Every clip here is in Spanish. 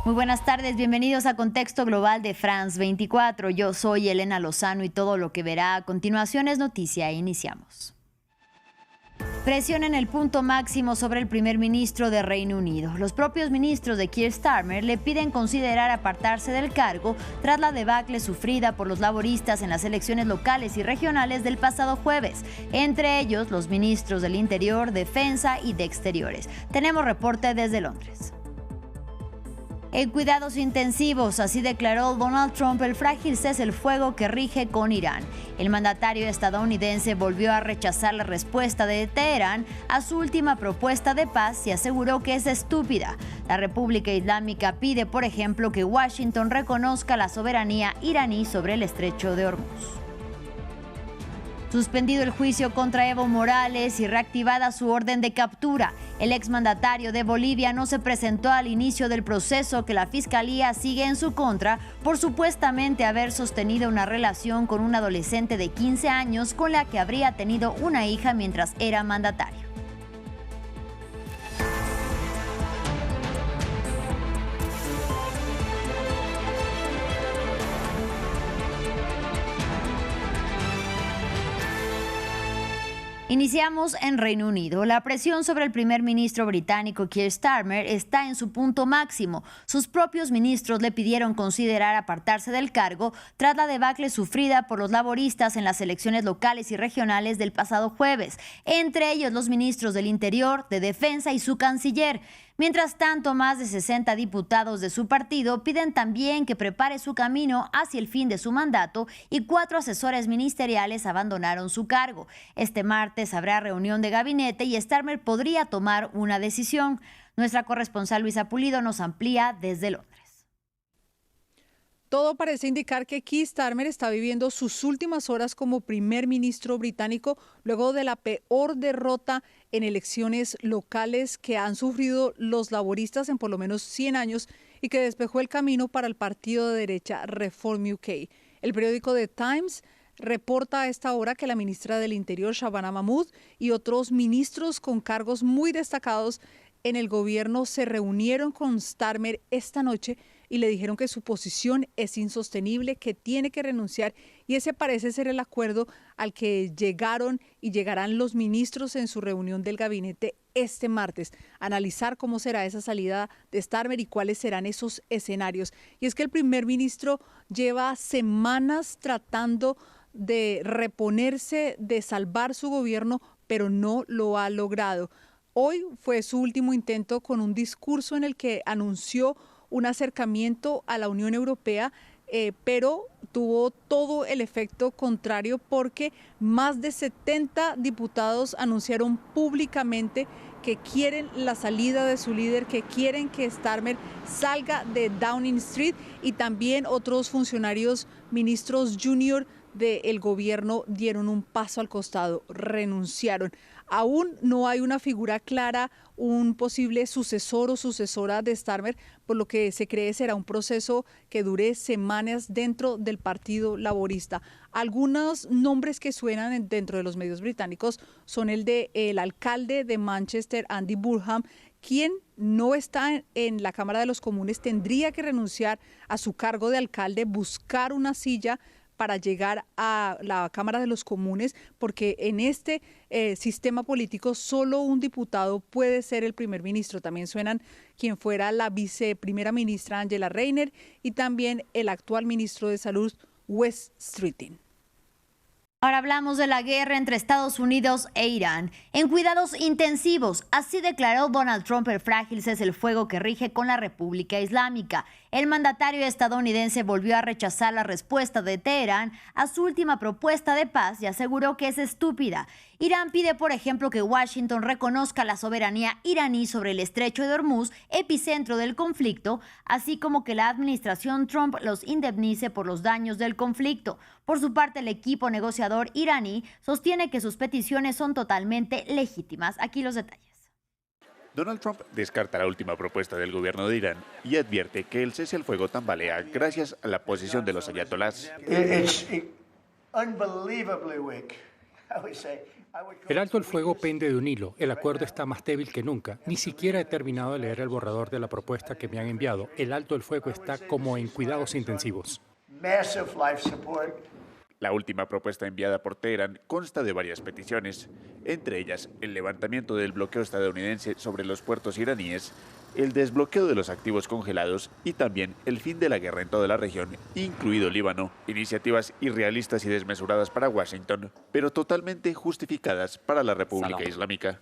Muy buenas tardes, bienvenidos a Contexto Global de France 24. Yo soy Elena Lozano y todo lo que verá a continuación es noticia. Iniciamos. Presión en el punto máximo sobre el primer ministro de Reino Unido. Los propios ministros de Keir Starmer le piden considerar apartarse del cargo tras la debacle sufrida por los laboristas en las elecciones locales y regionales del pasado jueves, entre ellos los ministros del Interior, Defensa y de Exteriores. Tenemos reporte desde Londres. En cuidados intensivos, así declaró Donald Trump el frágil cese el fuego que rige con Irán. El mandatario estadounidense volvió a rechazar la respuesta de Teherán a su última propuesta de paz y aseguró que es estúpida. La República Islámica pide, por ejemplo, que Washington reconozca la soberanía iraní sobre el estrecho de Hormuz. Suspendido el juicio contra Evo Morales y reactivada su orden de captura, el exmandatario de Bolivia no se presentó al inicio del proceso que la Fiscalía sigue en su contra por supuestamente haber sostenido una relación con un adolescente de 15 años con la que habría tenido una hija mientras era mandatario. Iniciamos en Reino Unido. La presión sobre el primer ministro británico Keir Starmer está en su punto máximo. Sus propios ministros le pidieron considerar apartarse del cargo tras la debacle sufrida por los laboristas en las elecciones locales y regionales del pasado jueves, entre ellos los ministros del Interior, de Defensa y su canciller. Mientras tanto, más de 60 diputados de su partido piden también que prepare su camino hacia el fin de su mandato y 4 asesores ministeriales abandonaron su cargo. Este martes habrá reunión de gabinete y Starmer podría tomar una decisión. Nuestra corresponsal Luisa Pulido nos amplía desde Londres. Todo parece indicar que Keir Starmer está viviendo sus últimas horas como primer ministro británico luego de la peor derrota en elecciones locales que han sufrido los laboristas en por lo menos 100 años y que despejó el camino para el partido de derecha Reform UK. El periódico The Times reporta a esta hora que la ministra del Interior, Shabana Mahmood, y otros ministros con cargos muy destacados en el gobierno se reunieron con Starmer esta noche y le dijeron que su posición es insostenible, que tiene que renunciar, y ese parece ser el acuerdo al que llegaron y llegarán los ministros en su reunión del gabinete este martes, analizar cómo será esa salida de Starmer y cuáles serán esos escenarios. Y es que el primer ministro lleva semanas tratando de reponerse, de salvar su gobierno, pero no lo ha logrado. Hoy fue su último intento con un discurso en el que anunció un acercamiento a la Unión Europea, pero tuvo todo el efecto contrario porque más de 70 diputados anunciaron públicamente que quieren la salida de su líder, que quieren que Starmer salga de Downing Street, y también otros funcionarios, ministros junior del gobierno dieron un paso al costado, renunciaron. Aún no hay una figura clara, un posible sucesor o sucesora de Starmer, por lo que se cree será un proceso que dure semanas dentro del Partido Laborista. Algunos nombres que suenan dentro de los medios británicos son el de el alcalde de Manchester, Andy Burnham, quien no está en la Cámara de los Comunes, tendría que renunciar a su cargo de alcalde, buscar una silla para llegar a la Cámara de los Comunes, porque en este sistema político solo un diputado puede ser el primer ministro. También suenan quien fuera la viceprimera ministra Angela Rayner y también el actual ministro de Salud, Wes Streeting. Ahora hablamos de la guerra entre Estados Unidos e Irán. En cuidados intensivos, así declaró Donald Trump el frágil cese el fuego que rige con la República Islámica. El mandatario estadounidense volvió a rechazar la respuesta de Teherán a su última propuesta de paz y aseguró que es estúpida. Irán pide, por ejemplo, que Washington reconozca la soberanía iraní sobre el estrecho de Hormuz, epicentro del conflicto, así como que la administración Trump los indemnice por los daños del conflicto. Por su parte, el equipo negociador iraní sostiene que sus peticiones son totalmente legítimas. Aquí los detalles. Donald Trump descarta la última propuesta del gobierno de Irán y advierte que el cese al fuego tambalea gracias a la posición de los ayatolás. El alto el fuego pende de un hilo. El acuerdo está más débil que nunca. Ni siquiera he terminado de leer el borrador de la propuesta que me han enviado. El alto el fuego está como en cuidados intensivos. La última propuesta enviada por Teherán consta de varias peticiones, entre ellas el levantamiento del bloqueo estadounidense sobre los puertos iraníes, el desbloqueo de los activos congelados y también el fin de la guerra en toda la región, incluido Líbano. Iniciativas irrealistas y desmesuradas para Washington, pero totalmente justificadas para la República Islámica.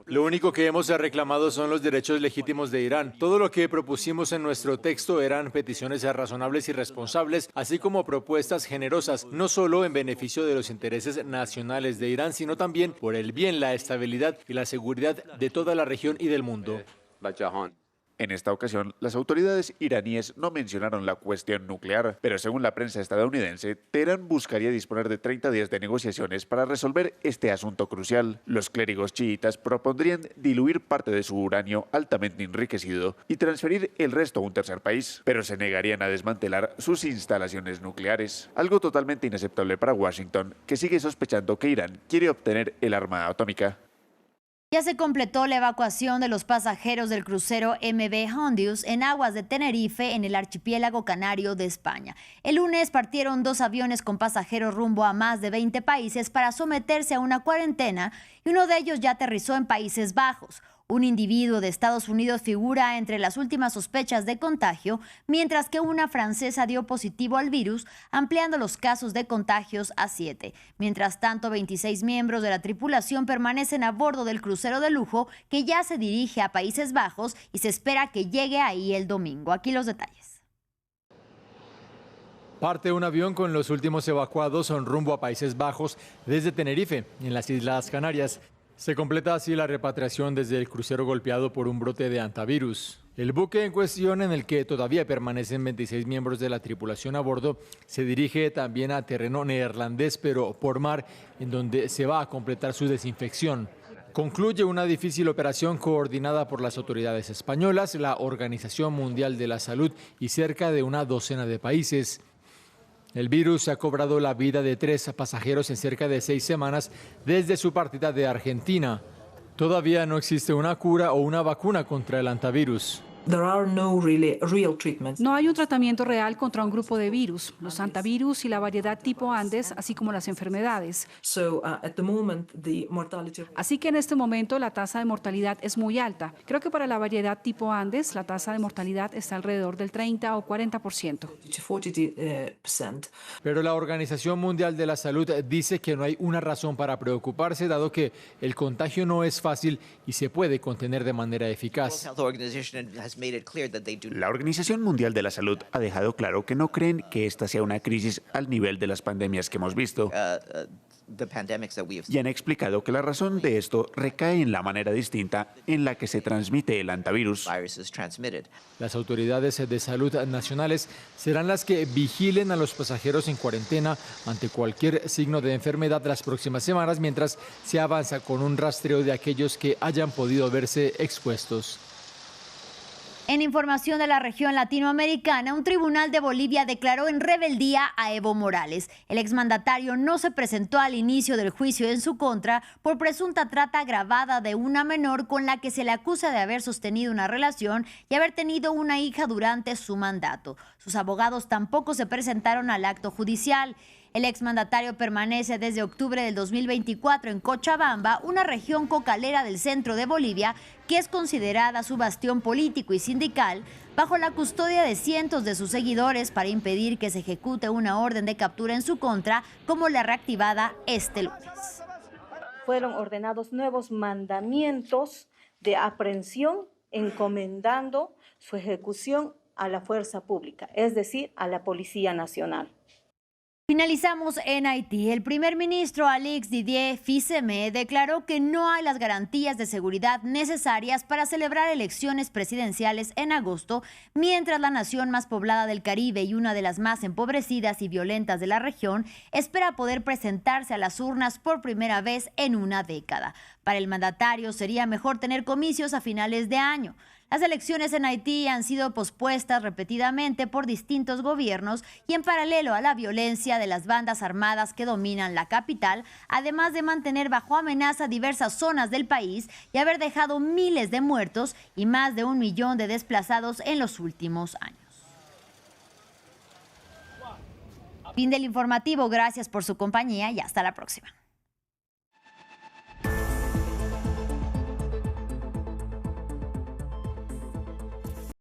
Lo único que hemos reclamado son los derechos legítimos de Irán. Todo lo que propusimos en nuestro texto eran peticiones razonables y responsables, así como propuestas generosas, no solo en beneficio de los intereses nacionales de Irán, sino también por el bien, la estabilidad y la seguridad de toda la región y del mundo. En esta ocasión, las autoridades iraníes no mencionaron la cuestión nuclear, pero según la prensa estadounidense, Teherán buscaría disponer de 30 días de negociaciones para resolver este asunto crucial. Los clérigos chiitas propondrían diluir parte de su uranio altamente enriquecido y transferir el resto a un tercer país, pero se negarían a desmantelar sus instalaciones nucleares, algo totalmente inaceptable para Washington, que sigue sospechando que Irán quiere obtener el arma atómica. Ya se completó la evacuación de los pasajeros del crucero MV Hondius en aguas de Tenerife, en el archipiélago canario de España. El lunes partieron 2 aviones con pasajeros rumbo a más de 20 países para someterse a una cuarentena y uno de ellos ya aterrizó en Países Bajos. Un individuo de Estados Unidos figura entre las últimas sospechas de contagio, mientras que una francesa dio positivo al virus, ampliando los casos de contagios a 7. Mientras tanto, 26 miembros de la tripulación permanecen a bordo del crucero de lujo que ya se dirige a Países Bajos y se espera que llegue ahí el domingo. Aquí los detalles. Parte un avión con los últimos evacuados son rumbo a Países Bajos desde Tenerife, en las Islas Canarias. Se completa así la repatriación desde el crucero golpeado por un brote de hantavirus. El buque en cuestión, en el que todavía permanecen 26 miembros de la tripulación a bordo, se dirige también a terreno neerlandés, pero por mar, en donde se va a completar su desinfección. Concluye una difícil operación coordinada por las autoridades españolas, la Organización Mundial de la Salud y cerca de una docena de países. El virus ha cobrado la vida de 3 pasajeros en cerca de 6 semanas desde su partida de Argentina. Todavía no existe una cura o una vacuna contra el hantavirus. No hay un tratamiento real contra un grupo de virus, los hantavirus y la variedad tipo Andes, así como las enfermedades. Así que en este momento la tasa de mortalidad es muy alta. Creo que para la variedad tipo Andes la tasa de mortalidad está alrededor del 30 o 40%. Pero la Organización Mundial de la Salud dice que no hay una razón para preocuparse, dado que el contagio no es fácil y se puede contener de manera eficaz. La Organización Mundial de la Salud ha dejado claro que no creen que esta sea una crisis al nivel de las pandemias que hemos visto. Y han explicado que la razón de esto recae en la manera distinta en la que se transmite el hantavirus. Las autoridades de salud nacionales serán las que vigilen a los pasajeros en cuarentena ante cualquier signo de enfermedad las próximas semanas, mientras se avanza con un rastreo de aquellos que hayan podido verse expuestos. En información de la región latinoamericana, un tribunal de Bolivia declaró en rebeldía a Evo Morales. El exmandatario no se presentó al inicio del juicio en su contra por presunta trata agravada de una menor con la que se le acusa de haber sostenido una relación y haber tenido una hija durante su mandato. Sus abogados tampoco se presentaron al acto judicial. El exmandatario permanece desde octubre del 2024 en Cochabamba, una región cocalera del centro de Bolivia que es considerada su bastión político y sindical, bajo la custodia de cientos de sus seguidores para impedir que se ejecute una orden de captura en su contra, como la reactivada este lunes. Fueron ordenados nuevos mandamientos de aprehensión, encomendando su ejecución a la fuerza pública, es decir, a la Policía Nacional. Finalizamos en Haití. El primer ministro Alix Didier Fils-Aimé declaró que no hay las garantías de seguridad necesarias para celebrar elecciones presidenciales en agosto, mientras la nación más poblada del Caribe y una de las más empobrecidas y violentas de la región espera poder presentarse a las urnas por primera vez en una década. Para el mandatario sería mejor tener comicios a finales de año. Las elecciones en Haití han sido pospuestas repetidamente por distintos gobiernos y en paralelo a la violencia de las bandas armadas que dominan la capital, además de mantener bajo amenaza diversas zonas del país y haber dejado miles de muertos y más de 1 millón de desplazados en los últimos años. Fin del informativo, gracias por su compañía y hasta la próxima.